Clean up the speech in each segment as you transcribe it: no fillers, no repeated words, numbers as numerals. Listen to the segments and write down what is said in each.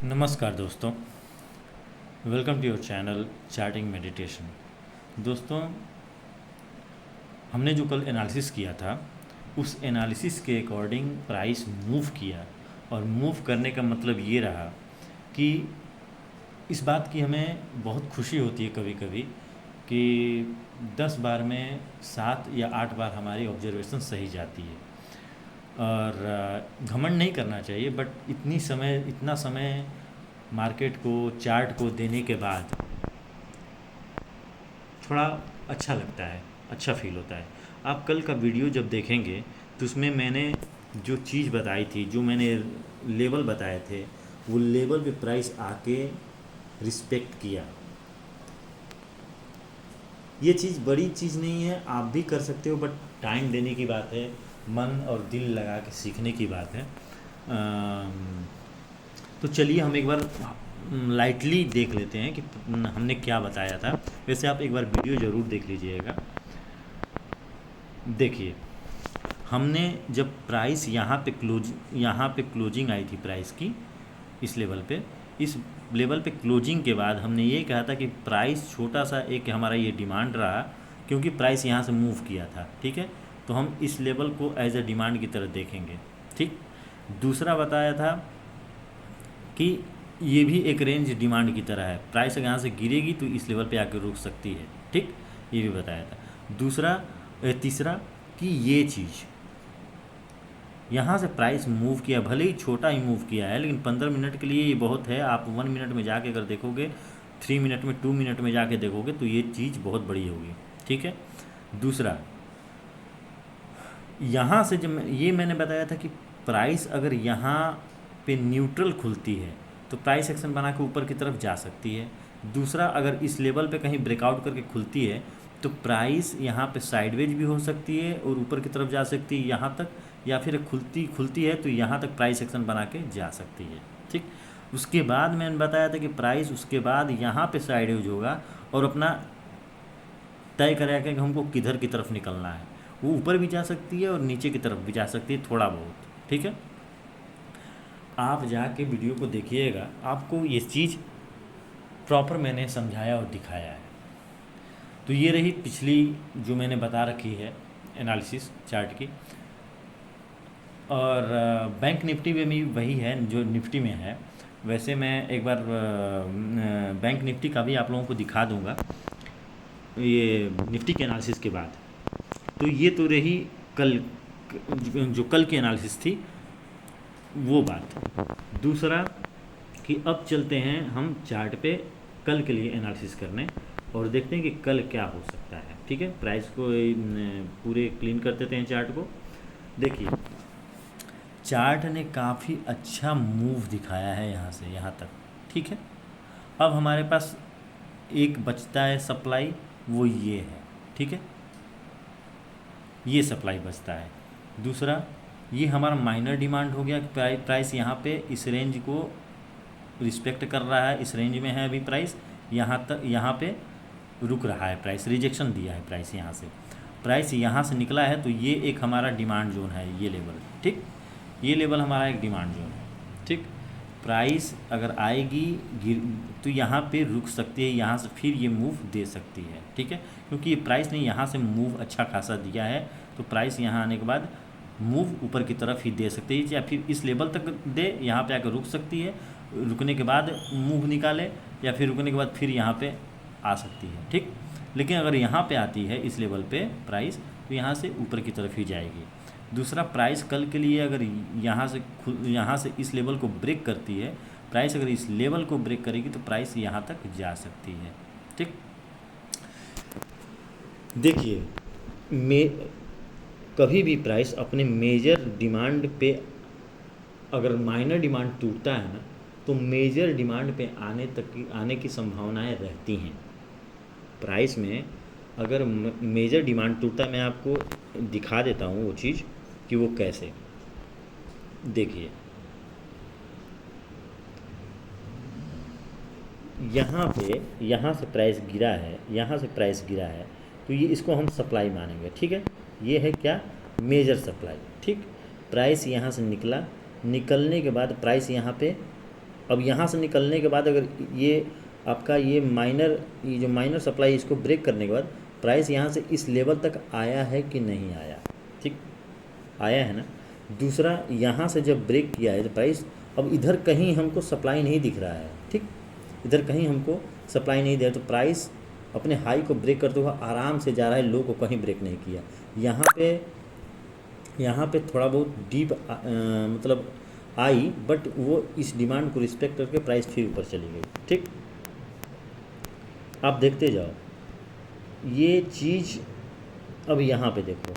नमस्कार दोस्तों, welcome to your channel charting meditation. दोस्तों, हमने जो कल एनालिसिस किया था उस एनालिसिस के अकॉर्डिंग प्राइस मूव किया, और मूव करने का मतलब ये रहा कि इस बात की हमें बहुत खुशी होती है कभी कभी कि 10 बार में 7 या 8 बार हमारी ऑब्जर्वेशन सही जाती है। और घमंड नहीं करना चाहिए, बट इतना समय मार्केट को, चार्ट को देने के बाद थोड़ा अच्छा लगता है, अच्छा फील होता है। आप कल का वीडियो जब देखेंगे तो उसमें मैंने जो चीज़ बताई थी, जो मैंने लेवल बताए थे, वो लेवल पे प्राइस आके रिस्पेक्ट किया। ये चीज़ बड़ी चीज़ नहीं है, आप भी कर सकते हो, बट टाइम देने की बात है, मन और दिल लगा के सीखने की बात है। तो चलिए हम एक बार लाइटली देख लेते हैं कि हमने क्या बताया था। वैसे आप एक बार वीडियो ज़रूर देख लीजिएगा। देखिए, हमने जब प्राइस यहाँ पे क्लोजिंग आई थी प्राइस की इस लेवल पे क्लोजिंग के बाद हमने ये कहा था कि प्राइस छोटा सा एक हमारा ये डिमांड रहा, क्योंकि प्राइस यहाँ से मूव किया था। ठीक है, तो हम इस लेवल को एज ए डिमांड की तरह देखेंगे। ठीक, दूसरा बताया था कि ये भी एक रेंज डिमांड की तरह है, प्राइस अगर यहाँ से गिरेगी तो इस लेवल पे आकर रुक सकती है। ठीक, ये भी बताया था। तीसरा कि ये चीज़ यहाँ से प्राइस मूव किया, भले ही छोटा ही मूव किया है, लेकिन 15 मिनट के लिए ये बहुत है। आप 1 मिनट में जाके अगर देखोगे, 3 मिनट में, 2 मिनट में जाके देखोगे तो ये चीज़ बहुत बड़ी होगी। ठीक है, दूसरा यहाँ से जब ये मैंने बताया था कि प्राइस अगर यहाँ पे न्यूट्रल खुलती है तो प्राइस एक्शन बना के ऊपर की तरफ जा सकती है। दूसरा, अगर इस लेवल पे कहीं ब्रेकआउट करके खुलती है तो प्राइस यहाँ पे साइडवेज भी हो सकती है और ऊपर की तरफ जा सकती है यहाँ तक, या फिर खुलती है तो यहाँ तक प्राइस एक्शन बना के जा सकती है। ठीक, उसके बाद मैंने बताया था कि प्राइस उसके बाद यहाँ पे साइडवेज होगा और अपना तय करेगा कि हमको किधर की तरफ निकलना है। वो ऊपर भी जा सकती है और नीचे की तरफ भी जा सकती है, थोड़ा बहुत। ठीक है, आप जाके वीडियो को देखिएगा, आपको ये चीज़ प्रॉपर मैंने समझाया और दिखाया है। तो ये रही पिछली जो मैंने बता रखी है एनालिसिस चार्ट की। और बैंक निफ्टी में भी वही है जो निफ्टी में है। वैसे मैं एक बार बैंक निफ्टी का भी आप लोगों को दिखा दूंगा ये निफ्टी के एनालिसिस के बाद। तो ये तो रही कल, जो कल की एनालिसिस थी वो बात। दूसरा कि अब चलते हैं हम चार्ट पे कल के लिए एनालिसिस करने और देखते हैं कि कल क्या हो सकता है। ठीक है, प्राइस को पूरे क्लीन कर देते हैं चार्ट को। देखिए, चार्ट ने काफ़ी अच्छा मूव दिखाया है यहाँ से यहाँ तक। ठीक है, अब हमारे पास एक बचता है सप्लाई, वो ये है। ठीक है, ये सप्लाई बचता है। दूसरा, ये हमारा माइनर डिमांड हो गया, प्राइस यहाँ पे इस रेंज को रिस्पेक्ट कर रहा है, इस रेंज में है अभी प्राइस, यहाँ पे रुक रहा है, प्राइस रिजेक्शन दिया है प्राइस यहाँ से। प्राइस यहाँ से निकला है तो ये एक हमारा डिमांड जोन है, ये लेवल। ठीक, ये लेवल हमारा एक डिमांड जोन है। ठीक, प्राइस अगर आएगी तो यहाँ पे रुक सकती है, यहाँ से फिर ये मूव दे सकती है। ठीक है, क्योंकि ये प्राइस ने यहाँ से मूव अच्छा खासा दिया है, तो प्राइस यहाँ आने के बाद मूव ऊपर की तरफ ही दे सकती है, या फिर इस लेवल तक दे, यहाँ पे आकर रुक सकती है, रुकने के बाद मूव निकाले, या फिर रुकने के बाद फिर यहाँ पे आ सकती है। ठीक, लेकिन अगर यहाँ पे आती है इस लेवल पे प्राइस, तो यहाँ से ऊपर की तरफ ही जाएगी। दूसरा, प्राइस कल के लिए अगर यहाँ से इस लेवल को ब्रेक करती है, प्राइस अगर इस लेवल को ब्रेक करेगी तो प्राइस यहाँ तक जा सकती है। ठीक, देखिए, कभी भी प्राइस अपने मेजर डिमांड पे अगर माइनर डिमांड टूटता है ना, तो मेजर डिमांड पे आने की संभावनाएं रहती हैं। प्राइस में अगर मेजर डिमांड टूटता है, मैं आपको दिखा देता हूँ वो चीज़ कि वो कैसे। देखिए, यहाँ से प्राइस गिरा है, यहाँ से प्राइस गिरा है, तो ये इसको हम सप्लाई मानेंगे। ठीक है, ये है क्या, मेजर सप्लाई। ठीक, प्राइस यहाँ से निकलने के बाद प्राइस यहाँ पे अब यहाँ से निकलने के बाद अगर ये आपका ये जो माइनर सप्लाई इसको ब्रेक करने के बाद प्राइस यहाँ से इस लेवल तक आया है कि नहीं आया, ठीक, आया है ना। दूसरा, यहाँ से जब ब्रेक किया है तो प्राइस अब इधर कहीं हमको सप्लाई नहीं दिख रहा है, ठीक, इधर कहीं हमको सप्लाई नहीं दे रहा, तो प्राइस अपने हाई को ब्रेक करते हुए आराम से जा रहा है, लो को कहीं ब्रेक नहीं किया। यहाँ पे थोड़ा बहुत डीप मतलब आई, बट वो इस डिमांड को रिस्पेक्ट करके प्राइस फिर ऊपर चली गई, ठीक। आप देखते जाओ ये चीज़। अब यहाँ पे देखो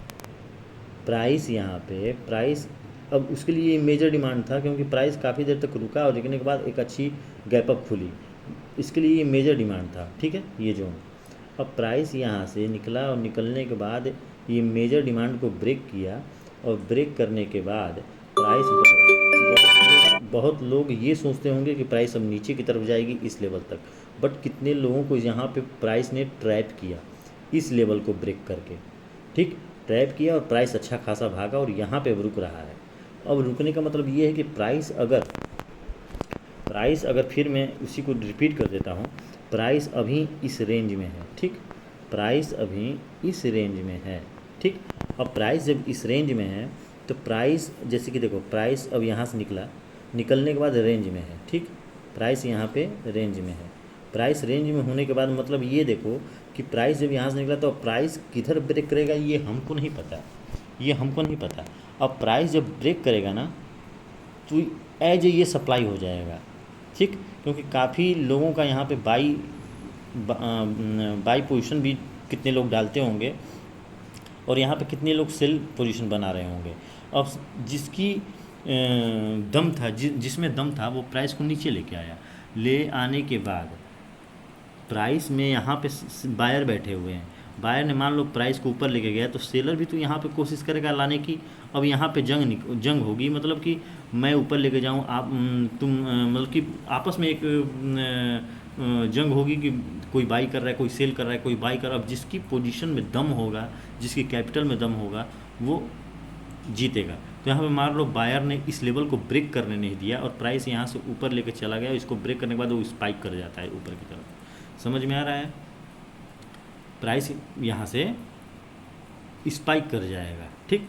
प्राइस, यहाँ पे प्राइस अब उसके लिए मेजर डिमांड था, क्योंकि प्राइस काफ़ी देर तक रुका और रुकने के बाद एक अच्छी गैप अप खुली, इसके लिए ये मेजर डिमांड था, ठीक है, ये जोन। अब प्राइस यहाँ से निकला और निकलने के बाद ये मेजर डिमांड को ब्रेक किया, और ब्रेक करने के बाद प्राइस बहुत लोग ये सोचते होंगे कि प्राइस अब नीचे की तरफ जाएगी इस लेवल तक, बट कितने लोगों को यहाँ पे प्राइस ने ट्रैप किया इस लेवल को ब्रेक करके, ठीक, ट्रैप किया और प्राइस अच्छा खासा भागा और यहाँ पे रुक रहा है। अब रुकने का मतलब ये है कि प्राइस अगर फिर मैं उसी को रिपीट कर देता हूँ, प्राइस अभी इस रेंज में है, ठीक, प्राइस अभी इस रेंज में है, ठीक। अब प्राइस जब इस रेंज में है तो प्राइस जैसे कि देखो प्राइस अब यहाँ से निकलने के बाद रेंज में है, ठीक, प्राइस यहाँ पे रेंज में है। प्राइस रेंज में होने के बाद मतलब ये देखो कि प्राइस जब यहाँ से निकला तो प्राइस किधर ब्रेक करेगा ये हमको नहीं पता, अब प्राइस जब ब्रेक करेगा ना तो एज ये सप्लाई हो जाएगा, ठीक, क्योंकि काफ़ी लोगों का यहाँ पे बाई पोजीशन भी कितने लोग डालते होंगे और यहाँ पे कितने लोग सेल पोजीशन बना रहे होंगे। अब जिसकी दम था, जिसमें दम था वो प्राइस को नीचे लेके आया, ले आने के बाद प्राइस में यहाँ पे बायर बैठे हुए हैं, बायर ने मान लो प्राइस को ऊपर लेके गया तो सेलर भी तो यहाँ पे कोशिश करेगा लाने की। अब यहाँ पे जंग होगी, मतलब कि मैं ऊपर लेके जाऊँ, आप तुम मतलब कि आपस में एक जंग होगी कि कोई बाई कर रहा है, कोई सेल कर रहा है, कोई बाई कर रहा है। अब जिसकी पोजीशन में दम होगा, जिसकी कैपिटल में दम होगा वो जीतेगा। तो यहाँ पे मान लो बायर ने इस लेवल को ब्रेक करने नहीं दिया और प्राइस यहाँ से ऊपर लेके चला गया, इसको ब्रेक करने के बाद वो स्पाइक कर जाता है ऊपर की तरफ। समझ में आ रहा है? प्राइस यहाँ से स्पाइक कर जाएगा, ठीक,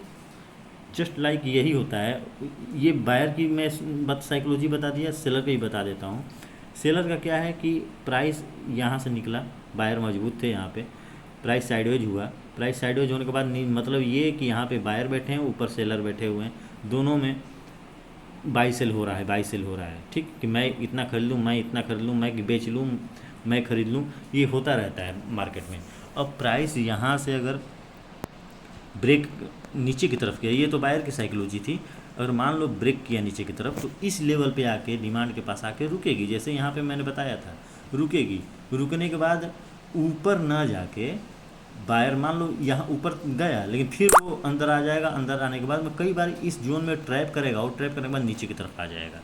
जस्ट लाइक यही होता है। ये बायर की मैं साइकोलॉजी बता दिया, सेलर का ही बता देता हूँ। सेलर का क्या है कि प्राइस यहाँ से निकला, बायर मजबूत थे, यहाँ पे प्राइस साइडवेज हुआ, प्राइस साइडवेज होने के बाद मतलब ये कि यहाँ पे बायर बैठे हैं, ऊपर सेलर बैठे हुए हैं, दोनों में बाई सेल हो रहा है, ठीक, कि मैं इतना खरीद लूँ, मैं इतना खरीद लूँ, मैं बेच लूँ, मैं खरीद लूँ, ये होता रहता है मार्केट में। अब प्राइस यहाँ से अगर ब्रेक नीचे की तरफ किया, ये तो बायर की साइकोलॉजी थी, अगर मान लो ब्रेक किया नीचे की तरफ तो इस लेवल पे आके डिमांड के पास आके रुकेगी, जैसे यहाँ पे मैंने बताया था रुकेगी। रुकने के बाद ऊपर ना जाके बायर मान लो यहाँ ऊपर गया, लेकिन फिर वो अंदर आ जाएगा, अंदर आने के बाद में कई बार इस जोन में ट्रैप करेगा और ट्रैप करने के बाद नीचे की तरफ आ जाएगा।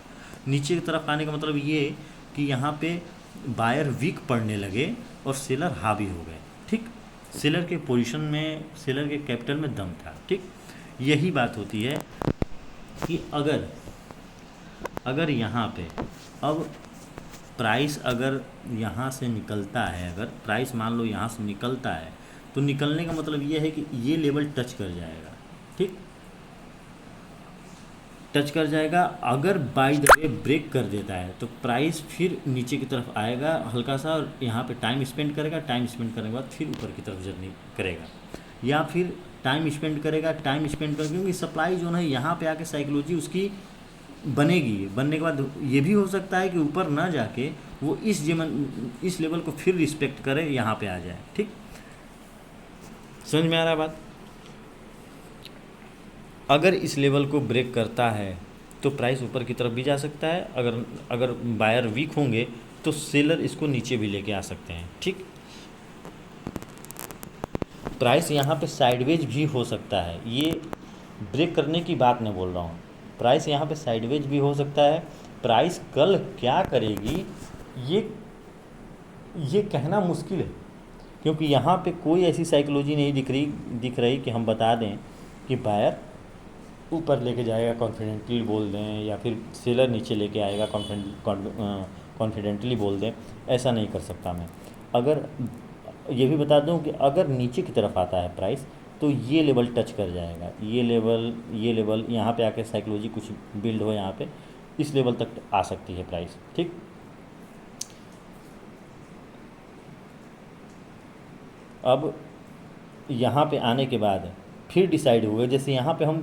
नीचे की तरफ आने का मतलब ये कि यहाँ पे बायर वीक पड़ने लगे और सेलर हावी हो गए, ठीक, सेलर के पोजीशन में, सेलर के कैपिटल में दम था, ठीक। यही बात होती है कि अगर यहाँ पे अब प्राइस अगर यहाँ से निकलता है, अगर प्राइस मान लो यहाँ से निकलता है तो निकलने का मतलब ये है कि ये लेवल टच कर जाएगा, ठीक, टच कर जाएगा। अगर बाय द वे ब्रेक कर देता है तो प्राइस फिर नीचे की तरफ आएगा हल्का सा और यहाँ पे टाइम स्पेंड करेगा, टाइम स्पेंड करने के बाद फिर ऊपर की तरफ जर्नी करेगा, या फिर टाइम स्पेंड करेगा, क्योंकि सप्लाई जो है यहाँ पे आके साइकोलॉजी उसकी बनेगी। बनने के बाद ये भी हो सकता है कि ऊपर ना जाके वो इस लेवल को फिर रिस्पेक्ट करे, यहाँ पे आ जाए, ठीक, समझ में आ रहा है बात? अगर इस लेवल को ब्रेक करता है तो प्राइस ऊपर की तरफ भी जा सकता है, अगर बायर वीक होंगे तो सेलर इसको नीचे भी लेके आ सकते हैं, ठीक। प्राइस यहाँ पे साइडवेज भी हो सकता है, ये ब्रेक करने की बात नहीं बोल रहा हूँ, प्राइस यहाँ पे साइडवेज भी हो सकता है। प्राइस कल क्या करेगी ये कहना मुश्किल है, क्योंकि यहाँ पे कोई ऐसी साइकोलॉजी नहीं दिख रही कि हम बता दें कि बायर ऊपर लेके जाएगा कॉन्फिडेंटली बोल दें, या फिर सेलर नीचे लेके आएगा कॉन्फिडेंटली बोल दें, ऐसा नहीं कर सकता मैं। अगर ये भी बता दूं कि अगर नीचे की तरफ आता है प्राइस, तो ये लेवल टच कर जाएगा, ये लेवल यहाँ पे आके साइकोलॉजी कुछ बिल्ड हो यहाँ पे, इस लेवल तक आ सकती है प्राइस, ठीक। अब यहाँ पे आने के बाद फिर डिसाइड हुए, जैसे यहाँ पे हम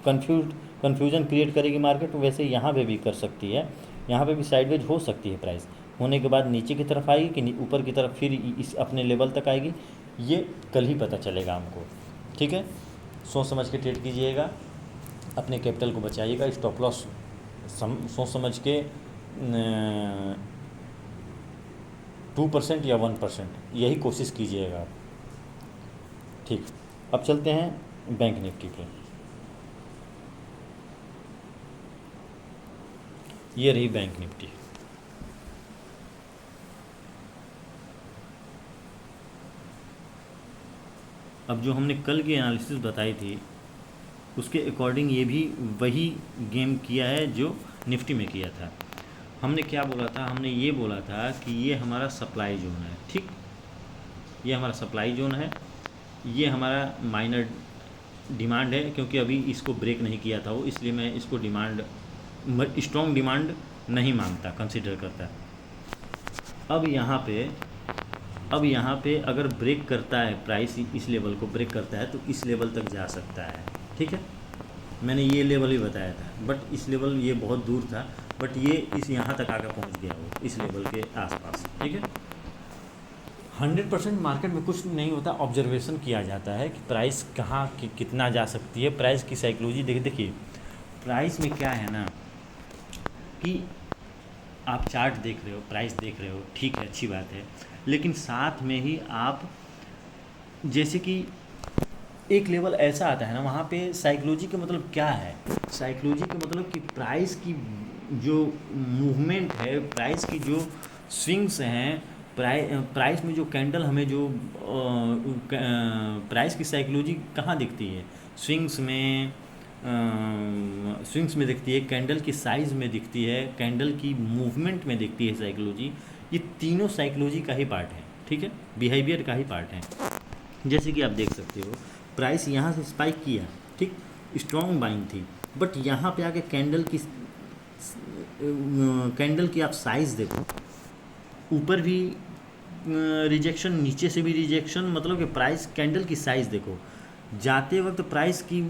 कन्फ्यूजन क्रिएट करेगी मार्केट, वैसे यहाँ पे भी कर सकती है, यहाँ पे भी साइडवेज हो सकती है प्राइस। होने के बाद नीचे की तरफ आएगी कि ऊपर की तरफ फिर इस अपने लेवल तक आएगी, ये कल ही पता चलेगा हमको, ठीक है। सोच समझ के ट्रेड कीजिएगा, अपने कैपिटल को बचाइएगा, स्टॉप लॉस सोच समझ के 2% या 1%, यही कोशिश कीजिएगा आप, ठीक। अब चलते हैं बैंक निफ्टी पे। ये रही बैंक निफ्टी। अब जो हमने कल की एनालिसिस बताई थी, उसके अकॉर्डिंग ये भी वही गेम किया है जो निफ्टी में किया था। हमने क्या बोला था, हमने ये बोला था कि ये हमारा सप्लाई जोन है, ठीक। ये हमारा सप्लाई जोन है, ये हमारा माइनर डिमांड है, क्योंकि अभी इसको ब्रेक नहीं किया था वो, इसलिए मैं इसको डिमांड स्ट्रॉन्ग डिमांड नहीं मानता, कंसिडर करता। अब यहाँ पे अगर ब्रेक करता है प्राइस, इस लेवल को ब्रेक करता है तो इस लेवल तक जा सकता है, ठीक है। मैंने ये लेवल ही बताया था, बट इस लेवल ये बहुत दूर था, बट ये इस यहाँ तक आकर पहुँच गया वो, इस लेवल के आसपास, ठीक है। 100% मार्केट में कुछ नहीं होता, ऑब्जर्वेशन किया जाता है कि प्राइस कहाँ कितना जा सकती है, प्राइस की साइकोलॉजी देखिए। प्राइस में क्या है ना कि आप चार्ट देख रहे हो, प्राइस देख रहे हो, ठीक है, अच्छी बात है, लेकिन साथ में ही आप जैसे कि एक लेवल ऐसा आता है ना, वहाँ पे साइकोलॉजी का मतलब क्या है, साइकोलॉजी का मतलब कि प्राइस की जो मूवमेंट है, प्राइस की जो स्विंग्स हैं, प्राइस में जो कैंडल हमें जो प्राइस की साइकोलॉजी कहाँ दिखती है, स्विंग्स में दिखती है, कैंडल की साइज़ में दिखती है, कैंडल की मूवमेंट में दिखती है साइकोलॉजी। ये तीनों साइकोलॉजी का ही पार्ट है, ठीक है, बिहेवियर का ही पार्ट है। जैसे कि आप देख सकते हो, प्राइस यहाँ से स्पाइक किया, ठीक, स्ट्रॉन्ग बाइंग थी, बट यहाँ पे आके कैंडल की आप साइज़ देखो, ऊपर भी रिजेक्शन, नीचे से भी रिजेक्शन, मतलब कि प्राइस कैंडल की साइज़ देखो, जाते वक्त प्राइस की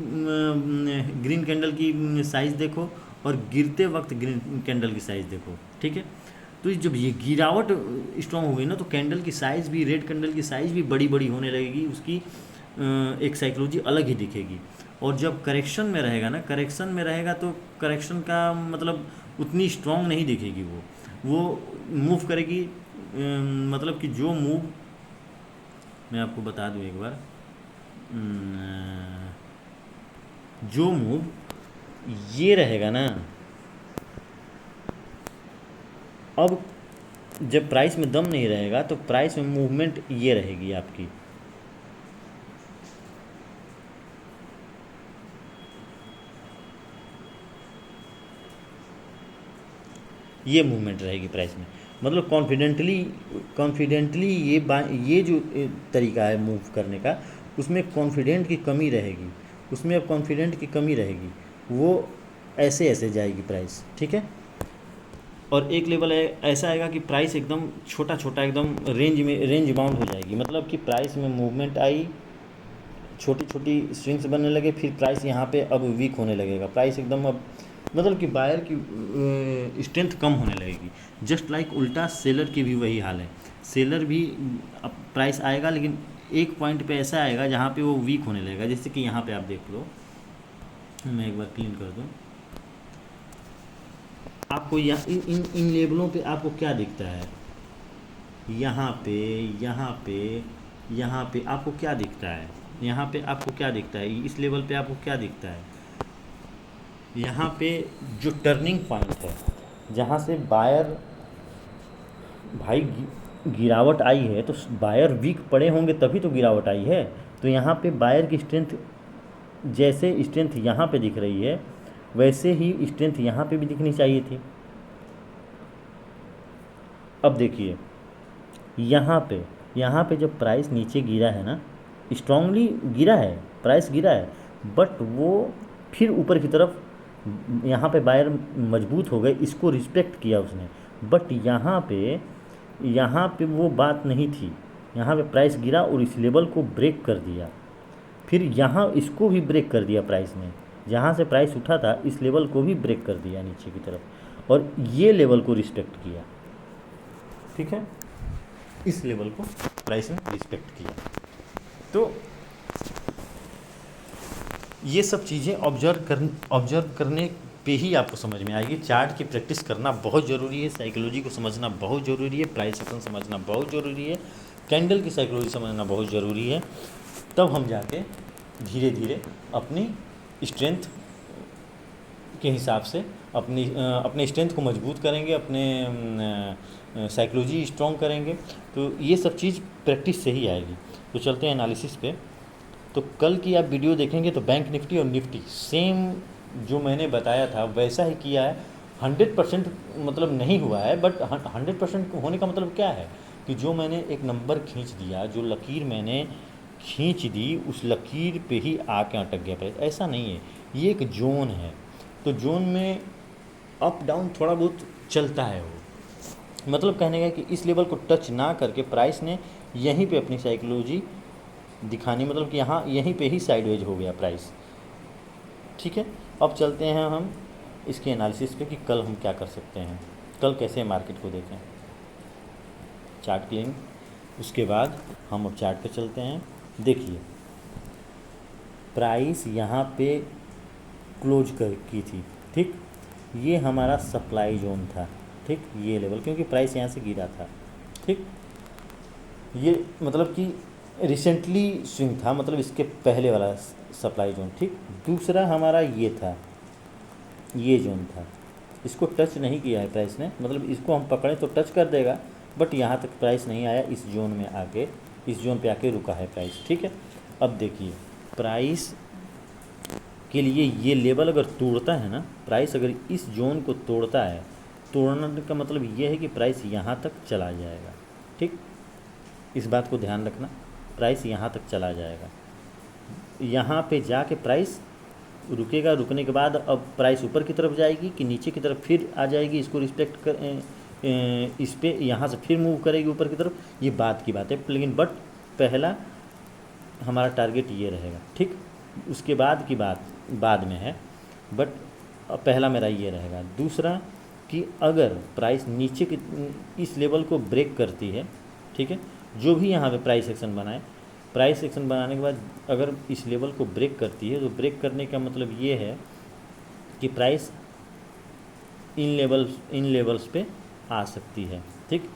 ग्रीन कैंडल की साइज़ देखो, और गिरते वक्त ग्रीन कैंडल की साइज़ देखो, ठीक है। तो जब ये गिरावट स्ट्रॉन्ग हो गई ना, तो कैंडल की साइज़ भी, रेड कैंडल की साइज़ भी बड़ी बड़ी होने लगेगी, उसकी एक साइकोलॉजी अलग ही दिखेगी। और जब करेक्शन में रहेगा ना, करेक्शन में रहेगा तो करेक्शन का मतलब उतनी स्ट्रॉन्ग नहीं दिखेगी, वो मूव करेगी, मतलब कि जो मूव, मैं आपको बता दूं एक बार, जो मूव ये रहेगा ना, अब जब प्राइस में दम नहीं रहेगा तो प्राइस में मूवमेंट ये रहेगी आपकी, ये मूवमेंट रहेगी प्राइस में, मतलब कॉन्फिडेंटली ये जो तरीका है मूव करने का, उसमें कॉन्फिडेंट की कमी रहेगी, उसमें अब कॉन्फिडेंट की कमी रहेगी, वो ऐसे ऐसे जाएगी प्राइस, ठीक है। और एक लेवल ऐसा आएगा कि प्राइस एकदम छोटा छोटा, एकदम रेंज बाउंड हो जाएगी, मतलब कि प्राइस में मूवमेंट आई, छोटी छोटी स्विंग्स बनने लगे, फिर प्राइस यहाँ पे अब वीक होने लगेगा, प्राइस एकदम अब मतलब कि बायर की स्ट्रेंथ कम होने लगेगी। जस्ट लाइक उल्टा सेलर की भी वही हाल है, सेलर भी अब प्राइस आएगा, लेकिन एक पॉइंट पे ऐसा आएगा जहाँ पे वो वीक होने लगेगा। जैसे कि यहाँ पे आप देख लो, मैं एक बार क्लीन कर दूँ, आपको इन लेवलों पे आपको क्या दिखता है, यहाँ पे आपको क्या दिखता है, यहाँ पे आपको क्या दिखता है, इस लेवल पे आपको क्या दिखता है, यहाँ पे जो टर्निंग पॉइंट है, जहाँ से बायर भाई गिरावट आई है, तो बायर वीक पड़े होंगे तभी तो गिरावट आई है, तो यहाँ पे बायर की स्ट्रेंथ जैसे स्ट्रेंथ यहाँ पे दिख रही है वैसे ही स्ट्रेंथ यहाँ पे भी दिखनी चाहिए थी। अब देखिए यहाँ पे जब प्राइस नीचे गिरा है ना, स्ट्रांगली गिरा है, प्राइस गिरा है, बट वो फिर ऊपर की तरफ यहाँ पे बायर मजबूत हो गए, इसको रिस्पेक्ट किया उसने। बट यहाँ पे वो बात नहीं थी। यहाँ पे प्राइस गिरा और इस लेवल को ब्रेक कर दिया, फिर यहाँ इसको भी ब्रेक कर दिया प्राइस ने। जहाँ से प्राइस उठा था इस लेवल को भी ब्रेक कर दिया नीचे की तरफ, और ये लेवल को रिस्पेक्ट किया। ठीक है, इस लेवल को प्राइस ने रिस्पेक्ट किया। तो ये सब चीज़ें ऑब्जर्व करने पे ही आपको समझ में आएगी। चार्ट की प्रैक्टिस करना बहुत ज़रूरी है, साइकोलॉजी को समझना बहुत ज़रूरी है, प्राइस एक्शन समझना बहुत ज़रूरी है, कैंडल की साइकोलॉजी समझना बहुत ज़रूरी है। तब हम जाके धीरे धीरे अपनी स्ट्रेंथ के हिसाब से अपने स्ट्रेंथ को मजबूत करेंगे, अपने साइकोलॉजी स्ट्रॉन्ग करेंगे। तो ये सब चीज़ प्रैक्टिस से ही आएगी। तो चलते हैं एनालिसिस पे। तो कल की आप वीडियो देखेंगे तो बैंक निफ्टी और निफ्टी सेम जो मैंने बताया था वैसा ही किया है। 100% मतलब नहीं हुआ है, बट 100% होने का मतलब क्या है कि जो मैंने एक नंबर खींच दिया, जो लकीर मैंने खींच दी, उस लकीर पे ही आके अटक गया प्राइस। ऐसा नहीं है, ये एक जोन है। तो जोन में अप डाउन थोड़ा बहुत चलता है। वो मतलब कहने का कि इस लेवल को टच ना करके प्राइस ने यहीं पे अपनी साइकोलॉजी दिखानी, मतलब कि यहाँ यहीं पे ही साइडवेज हो गया प्राइस। ठीक है, अब चलते हैं हम इसके एनालिसिस पे कि कल हम क्या कर सकते हैं, कल कैसे मार्केट को देखें। चार्ट क्लीन, उसके बाद हम अब चार्ट पे चलते हैं। देखिए प्राइस यहाँ पे क्लोज की थी। ठीक, ये हमारा सप्लाई जोन था। ठीक, ये लेवल, क्योंकि प्राइस यहाँ से गिरा था। ठीक, ये मतलब कि रिसेंटली स्विंग था, मतलब इसके पहले वाला सप्लाई जोन। ठीक, दूसरा हमारा ये था, ये जोन था, इसको टच नहीं किया है प्राइस ने, मतलब इसको हम पकड़ें तो टच कर देगा, बट यहाँ तक प्राइस नहीं आया। इस जोन में आके, इस जोन पे आके रुका है प्राइस। ठीक है, अब देखिए प्राइस के लिए ये लेवल अगर तोड़ता है ना, प्राइस अगर इस जोन को तोड़ता है, तोड़ने का मतलब ये है कि प्राइस यहाँ तक चला जाएगा। ठीक, इस बात को ध्यान रखना, प्राइस यहाँ तक चला जाएगा। यहाँ पे जाके प्राइस रुकेगा, रुकने के बाद अब प्राइस ऊपर की तरफ जाएगी कि नीचे की तरफ फिर आ जाएगी, इसको रिस्पेक्ट कर इस पे यहाँ से फिर मूव करेगी ऊपर की तरफ, ये बात की बात है। लेकिन बट पहला हमारा टारगेट ये रहेगा। ठीक, उसके बाद की बात बाद में है, बट पहला मेरा ये रहेगा। दूसरा कि अगर प्राइस नीचे की इस लेवल को ब्रेक करती है, ठीक है, जो भी यहाँ पे प्राइस एक्शन बनाए, प्राइस एक्शन बनाने के बाद अगर इस लेवल को ब्रेक करती है, तो ब्रेक करने का मतलब ये है कि प्राइस इन लेवल्स पे आ सकती है। ठीक,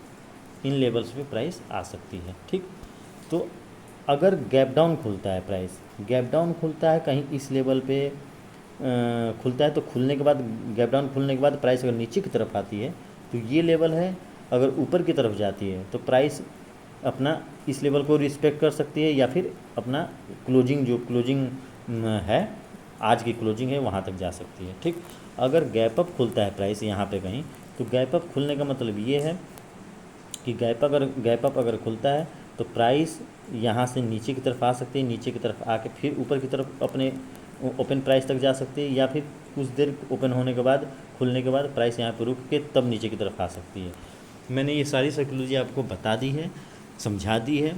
इन लेवल्स पे प्राइस आ सकती है। ठीक, तो अगर गैप डाउन खुलता है, प्राइस गैप डाउन खुलता है कहीं इस लेवल पे खुलता है, तो खुलने के बाद गैप डाउन खुलने के बाद प्राइस अगर नीचे की तरफ आती है तो ये लेवल है, अगर ऊपर की तरफ जाती है तो प्राइस अपना इस लेवल को रिस्पेक्ट कर सकती है, या फिर अपना क्लोजिंग जो क्लोजिंग है, आज की क्लोजिंग है, वहाँ तक जा सकती है। ठीक, अगर गैप अप खुलता है प्राइस यहाँ पे कहीं, तो गैप अप खुलने का मतलब ये है कि गैप अप अगर खुलता है तो प्राइस यहाँ से नीचे की तरफ आ सकती है, नीचे की तरफ आके फिर ऊपर की तरफ अपने ओपन प्राइस तक जा सकती है, या फिर कुछ देर ओपन होने के बाद, खुलने के बाद प्राइस यहाँ पे रुक के तब नीचे की तरफ आ सकती है। मैंने ये सारी साइकोलॉजी आपको बता दी है, समझा दी है।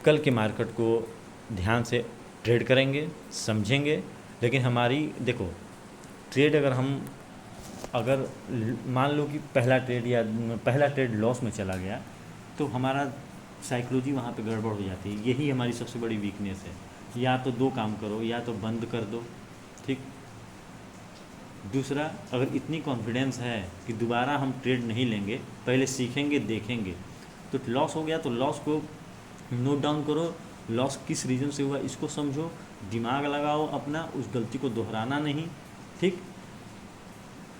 कल के मार्केट को ध्यान से ट्रेड करेंगे, समझेंगे। लेकिन हमारी देखो ट्रेड अगर मान लो कि पहला ट्रेड लॉस में चला गया, तो हमारा साइकोलॉजी वहाँ पे गड़बड़ हो जाती है। यही हमारी सबसे बड़ी वीकनेस है। या तो दो काम करो, या तो बंद कर दो। ठीक, दूसरा, अगर इतनी कॉन्फिडेंस है कि दोबारा हम ट्रेड नहीं लेंगे, पहले सीखेंगे, देखेंगे, तो लॉस हो गया तो लॉस को नोट डाउन करो, लॉस किस रीज़न से हुआ इसको समझो, दिमाग लगाओ अपना, उस गलती को दोहराना नहीं। ठीक,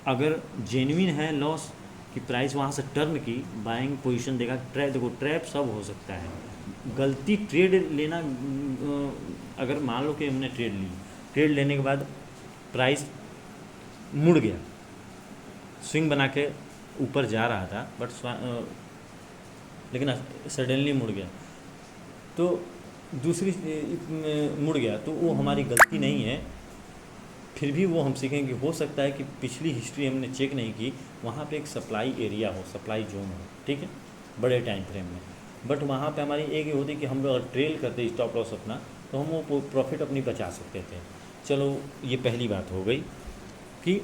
अगर जेन्युइन है लॉस कि प्राइस वहाँ से टर्न की, बाइंग पोजीशन देखा, देखो ट्रैप सब हो सकता है। गलती ट्रेड लेना अगर मान लो कि हमने ट्रेड लेने के बाद प्राइस मुड़ गया, स्विंग बना के ऊपर जा रहा था लेकिन सडनली मुड़ गया, तो दूसरी मुड़ गया, तो वो हमारी गलती नहीं है। फिर भी वो हम सीखेंगे, हो सकता है कि पिछली हिस्ट्री हमने चेक नहीं की, वहाँ पे एक सप्लाई एरिया हो, सप्लाई जोन हो, ठीक है, बड़े टाइम फ्रेम में। बट वहाँ पे हमारी एक ही होती कि हम अगर ट्रेल करते स्टॉप लॉस अपना, तो हम वो प्रॉफिट अपनी बचा सकते थे। चलो ये पहली बात हो गई कि,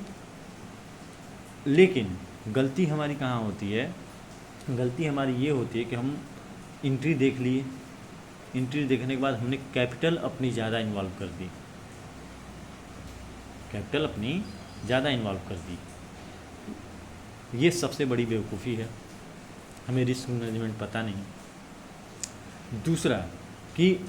लेकिन गलती हमारी कहाँ होती है? गलती हमारी ये होती है कि हम एंट्री देख लिए, एंट्री देखने के बाद हमने कैपिटल अपनी ज़्यादा इन्वॉल्व कर दी, कैपिटल अपनी ज़्यादा इन्वॉल्व कर दी। ये सबसे बड़ी बेवकूफ़ी है, हमें रिस्क मैनेजमेंट पता नहीं। दूसरा कि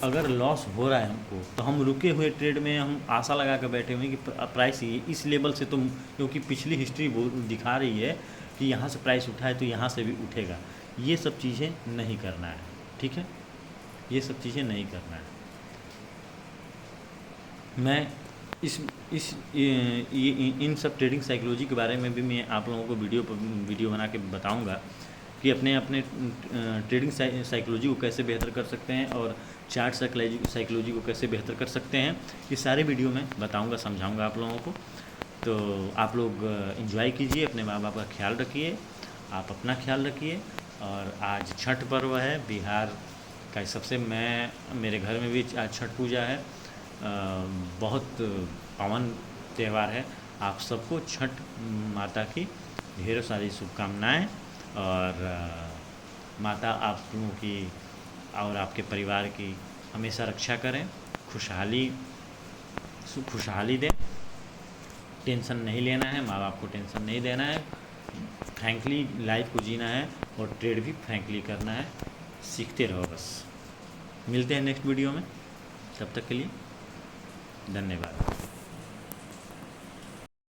अगर लॉस हो रहा है हमको, तो हम रुके हुए ट्रेड में हम आशा लगा कर बैठे हुए हैं कि प्राइस ये इस लेवल से, तो क्योंकि पिछली हिस्ट्री दिखा रही है कि यहाँ से प्राइस उठा है तो यहाँ से भी उठेगा। ये सब चीज़ें नहीं करना है, ठीक है, ये सब चीज़ें नहीं करना है। मैं इन सब ट्रेडिंग साइकोलॉजी के बारे में भी मैं आप लोगों को वीडियो बना के बताऊंगा कि अपने ट्रेडिंग साइकोलॉजी को कैसे बेहतर कर सकते हैं और चार्ट साइकोलॉजी को कैसे बेहतर कर सकते हैं। ये सारे वीडियो में बताऊंगा, समझाऊंगा आप लोगों को। तो आप लोग एंजॉय कीजिए, अपने माँ बाप का ख्याल रखिए, आप अपना ख्याल रखिए। और आज छठ पर्व है बिहार का, सबसे मेरे घर में भी आज छठ पूजा है, बहुत पावन त्यौहार है। आप सबको छठ माता की ढेरों सारी शुभकामनाएं, और माता आप लोगों की और आपके परिवार की हमेशा रक्षा करें, खुशहाली दें। टेंशन नहीं लेना है, माँ बाप को टेंशन नहीं देना है, फ्रैंकली लाइफ को जीना है, और ट्रेड भी फ्रैंकली करना है। सीखते रहो बस। मिलते हैं नेक्स्ट वीडियो में, तब तक के लिए धन्यवाद।